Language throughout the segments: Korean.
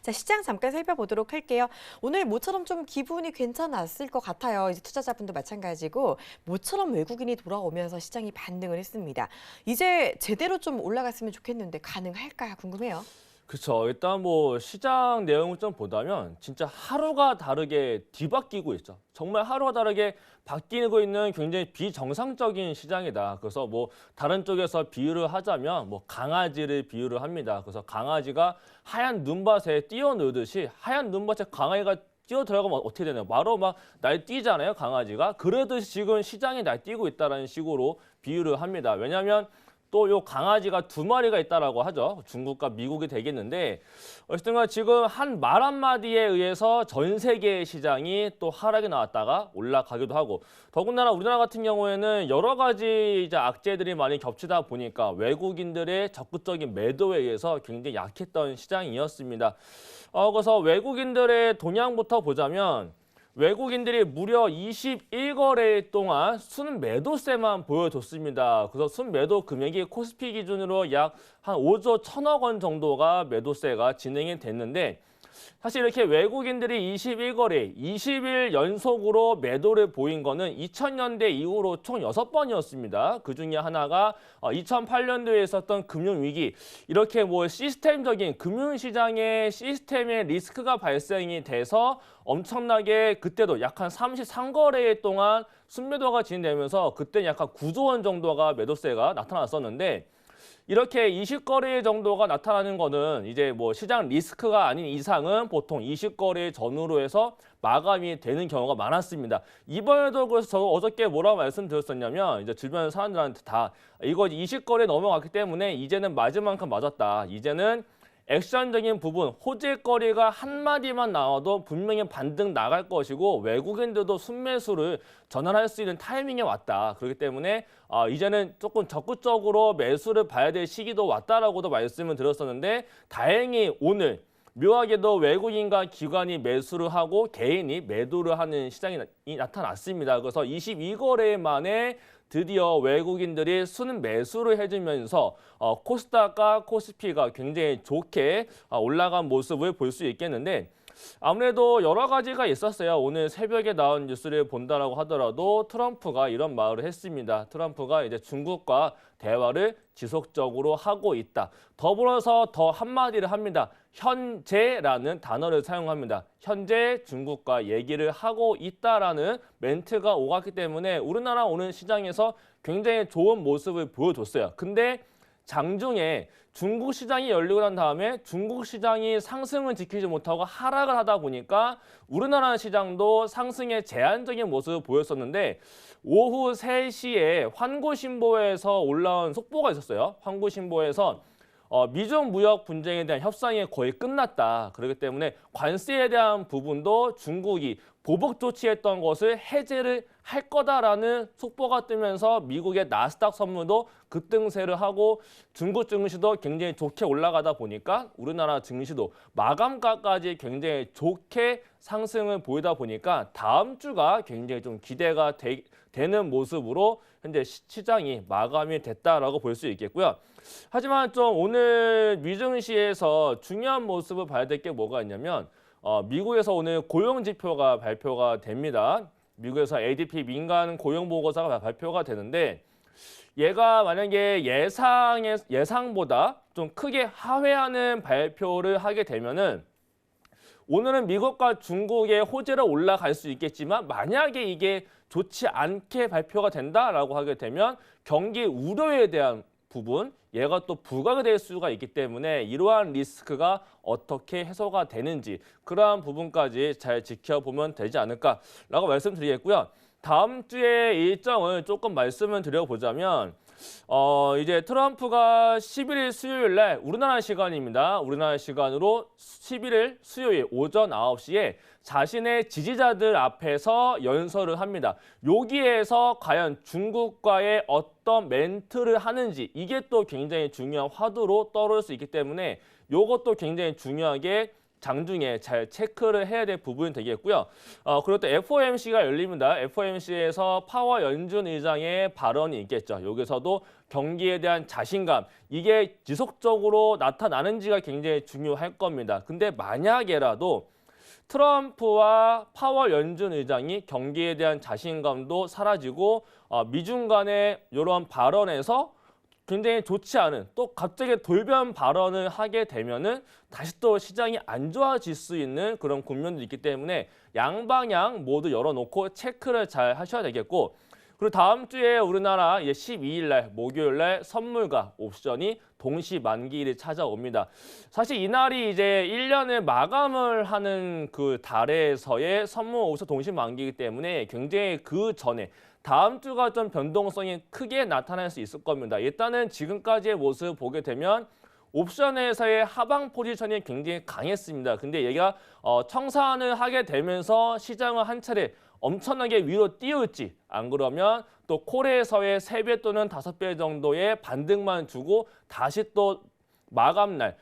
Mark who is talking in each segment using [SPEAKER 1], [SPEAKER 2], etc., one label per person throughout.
[SPEAKER 1] 자, 시장 잠깐 살펴보도록 할게요. 오늘 모처럼 좀 기분이 괜찮았을 것 같아요. 이제 투자자분도 마찬가지고 모처럼 외국인이 돌아오면서 시장이 반등을 했습니다. 이제 제대로 좀 올라갔으면 좋겠는데 가능할까 궁금해요.
[SPEAKER 2] 그렇죠. 일단 뭐 시장 내용을 좀 보자면 진짜 하루가 다르게 뒤바뀌고 있죠. 정말 하루가 다르게 바뀌고 있는 굉장히 비정상적인 시장이다. 그래서 뭐 다른 쪽에서 비유를 하자면 뭐 강아지를 비유를 합니다. 그래서 강아지가 하얀 눈밭에 뛰어놀듯이 하얀 눈밭에 강아지가 뛰어 들어가면 어떻게 되나요? 바로 막 날뛰잖아요, 강아지가. 그러듯이 지금 시장이 날뛰고 있다는 식으로 비유를 합니다. 왜냐하면 또 요 강아지가 두 마리가 있다라고 하죠. 중국과 미국이 되겠는데 어쨌든 지금 한 말 한마디에 의해서 전 세계 시장이 또 하락이 나왔다가 올라가기도 하고 더군다나 우리나라 같은 경우에는 여러 가지 이제 악재들이 많이 겹치다 보니까 외국인들의 적극적인 매도에 의해서 굉장히 약했던 시장이었습니다. 그래서 외국인들의 동향부터 보자면 외국인들이 무려 21거래 동안 순매도세만 보여줬습니다. 그래서 순매도 금액이 코스피 기준으로 약 한 5조 1천억 원 정도가 매도세가 진행이 됐는데 사실 이렇게 외국인들이 21거래, 20일 연속으로 매도를 보인 거는 2000년대 이후로 총 6번이었습니다. 그중에 하나가 2008년도에 있었던 금융위기. 이렇게 뭐 시스템적인 금융시장의 시스템의 리스크가 발생이 돼서 엄청나게 그때도 약 한 33거래 동안 순매도가 진행되면서 그때 약 한 9조 원 정도가 매도세가 나타났었는데 이렇게 20거래 정도가 나타나는 거는 이제 뭐 시장 리스크가 아닌 이상은 보통 20거래 전후로 해서 마감이 되는 경우가 많았습니다. 이번에도 그래서 저 어저께 뭐라고 말씀드렸었냐면 이제 주변 사람들한테 다 이거 20거래 넘어갔기 때문에 이제는 맞을 만큼 맞았다. 이제는 액션적인 부분, 호재거리가 한마디만 나와도 분명히 반등 나갈 것이고 외국인들도 순매수를 전환할 수 있는 타이밍에 왔다. 그렇기 때문에 이제는 조금 적극적으로 매수를 봐야 될 시기도 왔다라고도 말씀을 드렸었는데 다행히 오늘 묘하게도 외국인과 기관이 매수를 하고 개인이 매도를 하는 시장이 나타났습니다. 그래서 22거래 만에 드디어 외국인들이 순매수를 해주면서 코스닥과 코스피가 굉장히 좋게 올라간 모습을 볼 수 있겠는데 아무래도 여러 가지가 있었어요. 오늘 새벽에 나온 뉴스를 본다라고 하더라도 트럼프가 이런 말을 했습니다. 트럼프가 이제 중국과 대화를 지속적으로 하고 있다. 더불어서 더 한마디를 합니다. 현재라는 단어를 사용합니다. 현재 중국과 얘기를 하고 있다라는 멘트가 오갔기 때문에 우리나라 오는 시장에서 굉장히 좋은 모습을 보여줬어요. 근데 장중에 중국 시장이 열리고 난 다음에 중국 시장이 상승을 지키지 못하고 하락을 하다 보니까 우리나라 시장도 상승의 제한적인 모습을 보였었는데 오후 3시에 환구신보에서 올라온 속보가 있었어요. 환구신보에서 미중 무역 분쟁에 대한 협상이 거의 끝났다. 그렇기 때문에 관세에 대한 부분도 중국이 보복 조치했던 것을 해제를 할 거다라는 속보가 뜨면서 미국의 나스닥 선물도 급등세를 하고 중국 증시도 굉장히 좋게 올라가다 보니까 우리나라 증시도 마감가까지 굉장히 좋게 상승을 보이다 보니까 다음 주가 굉장히 좀 기대가 되는 모습으로 현재 시장이 마감이 됐다라고 볼 수 있겠고요. 하지만 좀 오늘 미증시에서 중요한 모습을 봐야 될 게 뭐가 있냐면 미국에서 오늘 고용 지표가 발표가 됩니다. 미국에서 ADP 민간 고용 보고서가 발표가 되는데 얘가 만약에 예상보다 좀 크게 하회하는 발표를 하게 되면은 오늘은 미국과 중국의 호재로 올라갈 수 있겠지만 만약에 이게 좋지 않게 발표가 된다라고 하게 되면 경기 우려에 대한 부분 얘가 또 부각이 될 수가 있기 때문에 이러한 리스크가 어떻게 해소가 되는지 그러한 부분까지 잘 지켜보면 되지 않을까라고 말씀드리겠고요. 다음 주의 일정을 조금 말씀을 드려보자면 이제 트럼프가 11일 수요일 날 우리나라 시간입니다. 우리나라 시간으로 11일 수요일 오전 9시에 자신의 지지자들 앞에서 연설을 합니다. 여기에서 과연 중국과의 어떤 멘트를 하는지 이게 또 굉장히 중요한 화두로 떠오를 수 있기 때문에 이것도 굉장히 중요하게 장중에 잘 체크를 해야 될 부분이 되겠고요. 그리고 또 FOMC가 열립니다. FOMC에서 파월 연준 의장의 발언이 있겠죠. 여기서도 경기에 대한 자신감, 이게 지속적으로 나타나는지가 굉장히 중요할 겁니다. 근데 만약에라도 트럼프와 파월 연준 의장이 경기에 대한 자신감도 사라지고 미중 간의 이런 발언에서 굉장히 좋지 않은, 또 갑자기 돌변 발언을 하게 되면은 다시 또 시장이 안 좋아질 수 있는 그런 국면도 있기 때문에 양방향 모두 열어놓고 체크를 잘 하셔야 되겠고, 그리고 다음 주에 우리나라 12일 날 목요일 날 선물과 옵션이 동시 만기일이 찾아옵니다. 사실 이날이 이제 1년을 마감을 하는 그 달에서의 선물 옵션 동시 만기이기 때문에 굉장히 그 전에 다음 주가 좀 변동성이 크게 나타날 수 있을 겁니다. 일단은 지금까지의 모습 보게 되면 옵션에서의 하방 포지션이 굉장히 강했습니다. 근데 얘가 청산을 하게 되면서 시장을 한 차례 엄청나게 위로 띄울지, 안 그러면 또 콜에서의 3배 또는 5배 정도의 반등만 주고 다시 또 마감날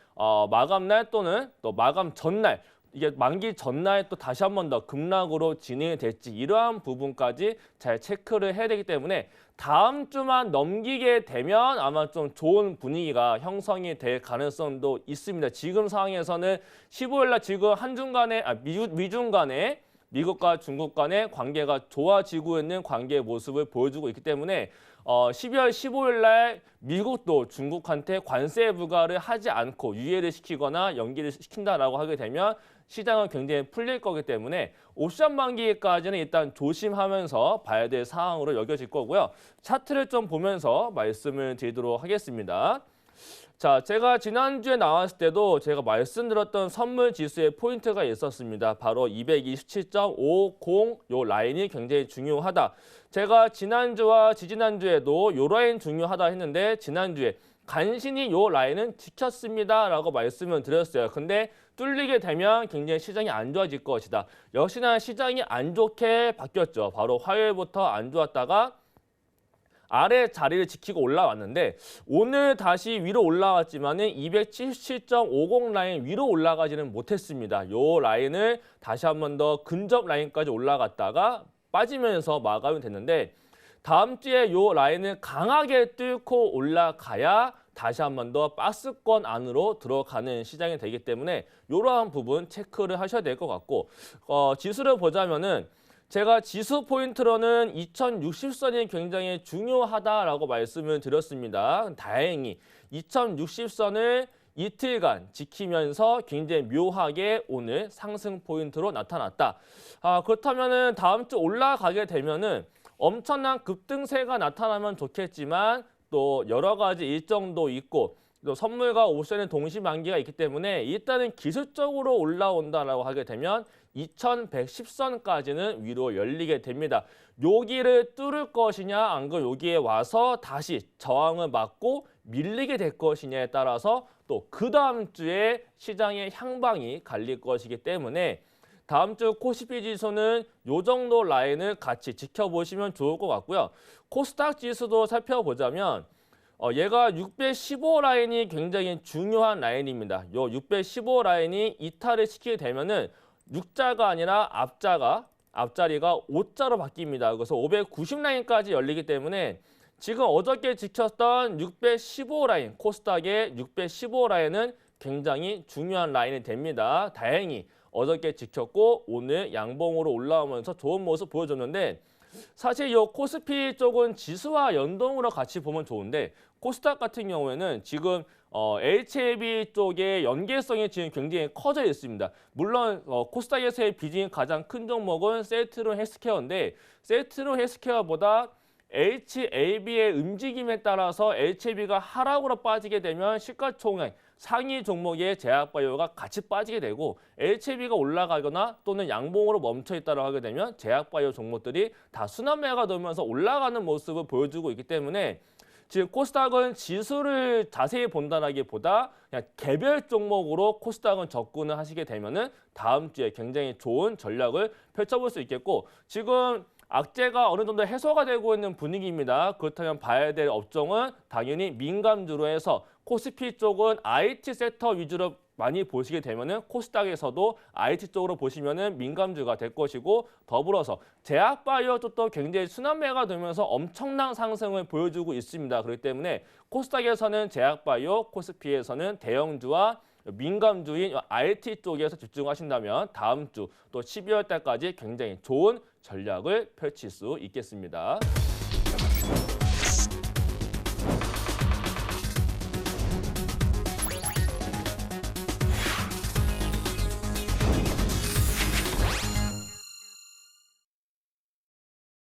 [SPEAKER 2] 또는 또 마감 전날, 이게 만기 전날 또 다시 한 번 더 급락으로 진행이 될지, 이러한 부분까지 잘 체크를 해야 되기 때문에 다음 주만 넘기게 되면 아마 좀 좋은 분위기가 형성이 될 가능성도 있습니다. 지금 상황에서는 15일 날 지금 한중 간의 미중 간의 미국과 중국 간의 관계가 좋아지고 있는 관계의 모습을 보여주고 있기 때문에 12월 15일 날 미국도 중국한테 관세 부과를 하지 않고 유예를 시키거나 연기를 시킨다라고 하게 되면 시장은 굉장히 풀릴 거기 때문에 옵션 만기까지는 일단 조심하면서 봐야 될 사항으로 여겨질 거고요. 차트를 좀 보면서 말씀을 드리도록 하겠습니다. 자, 제가 지난주에 나왔을 때도 제가 말씀드렸던 선물 지수의 포인트가 있었습니다. 바로 227.50 요 라인이 굉장히 중요하다. 제가 지난주와 지지난주에도 요 라인 중요하다 했는데 지난주에 간신히 요 라인은 지켰습니다라고 말씀을 드렸어요. 근데 뚫리게 되면 굉장히 시장이 안 좋아질 것이다. 역시나 시장이 안 좋게 바뀌었죠. 바로 화요일부터 안 좋았다가 아래 자리를 지키고 올라왔는데 오늘 다시 위로 올라왔지만은 277.50 라인 위로 올라가지는 못했습니다. 요 라인을 다시 한 번 더 근접 라인까지 올라갔다가 빠지면서 마감이 됐는데 다음 주에 요 라인을 강하게 뚫고 올라가야 다시 한 번 더 박스권 안으로 들어가는 시장이 되기 때문에 이러한 부분 체크를 하셔야 될 것 같고, 지수를 보자면은 제가 지수 포인트로는 2060선이 굉장히 중요하다라고 말씀을 드렸습니다. 다행히 2060선을 이틀간 지키면서 굉장히 묘하게 오늘 상승 포인트로 나타났다. 그렇다면은 다음 주 올라가게 되면은 엄청난 급등세가 나타나면 좋겠지만 또 여러 가지 일정도 있고 또 선물과 옵션의 동시 만기가 있기 때문에 일단은 기술적으로 올라온다라고 하게 되면 2110선까지는 위로 열리게 됩니다. 여기를 뚫을 것이냐 안 그러면 여기에 와서 다시 저항을 맞고 밀리게 될 것이냐에 따라서 또 그 다음 주에 시장의 향방이 갈릴 것이기 때문에 다음 주 코스피 지수는 요 정도 라인을 같이 지켜보시면 좋을 것 같고요. 코스닥 지수도 살펴보자면 얘가 615 라인이 굉장히 중요한 라인입니다. 요 615 라인이 이탈을 시키게 되면은 6자가 아니라 앞자리가 5자로 바뀝니다. 그래서 590 라인까지 열리기 때문에 지금 어저께 지켰던 615 라인, 코스닥의 615 라인은 굉장히 중요한 라인이 됩니다. 다행히 어저께 지켰고 오늘 양봉으로 올라오면서 좋은 모습 보여줬는데 사실 이 코스피 쪽은 지수와 연동으로 같이 보면 좋은데 코스닥 같은 경우에는 지금 HLB 쪽의 연계성이 지금 굉장히 커져 있습니다. 물론 코스닥에서의 비중이 가장 큰 종목은 셀트론 헬스케어인데 셀트론 헬스케어보다 HLB의 움직임에 따라서 HLB가 하락으로 빠지게 되면 시가총액 상위 종목의 제약바이오가 같이 빠지게 되고 HLB가 올라가거나 또는 양봉으로 멈춰있다고 하게 되면 제약바이오 종목들이 다 순환매가 돌면서 올라가는 모습을 보여주고 있기 때문에 지금 코스닥은 지수를 자세히 본다기보다 그냥 개별 종목으로 코스닥은 접근을 하시게 되면은 다음 주에 굉장히 좋은 전략을 펼쳐볼 수 있겠고 지금 악재가 어느 정도 해소가 되고 있는 분위기입니다. 그렇다면 봐야 될 업종은 당연히 민감주로 해서 코스피 쪽은 IT 섹터 위주로 많이 보시게 되면은 코스닥에서도 IT 쪽으로 보시면은 민감주가 될 것이고 더불어서 제약바이오 쪽도 굉장히 순환매가 되면서 엄청난 상승을 보여주고 있습니다. 그렇기 때문에 코스닥에서는 제약바이오, 코스피에서는 대형주와 민감주인 IT 쪽에서 집중하신다면 다음 주 또 12월 달까지 굉장히 좋은 전략을 펼칠 수 있겠습니다.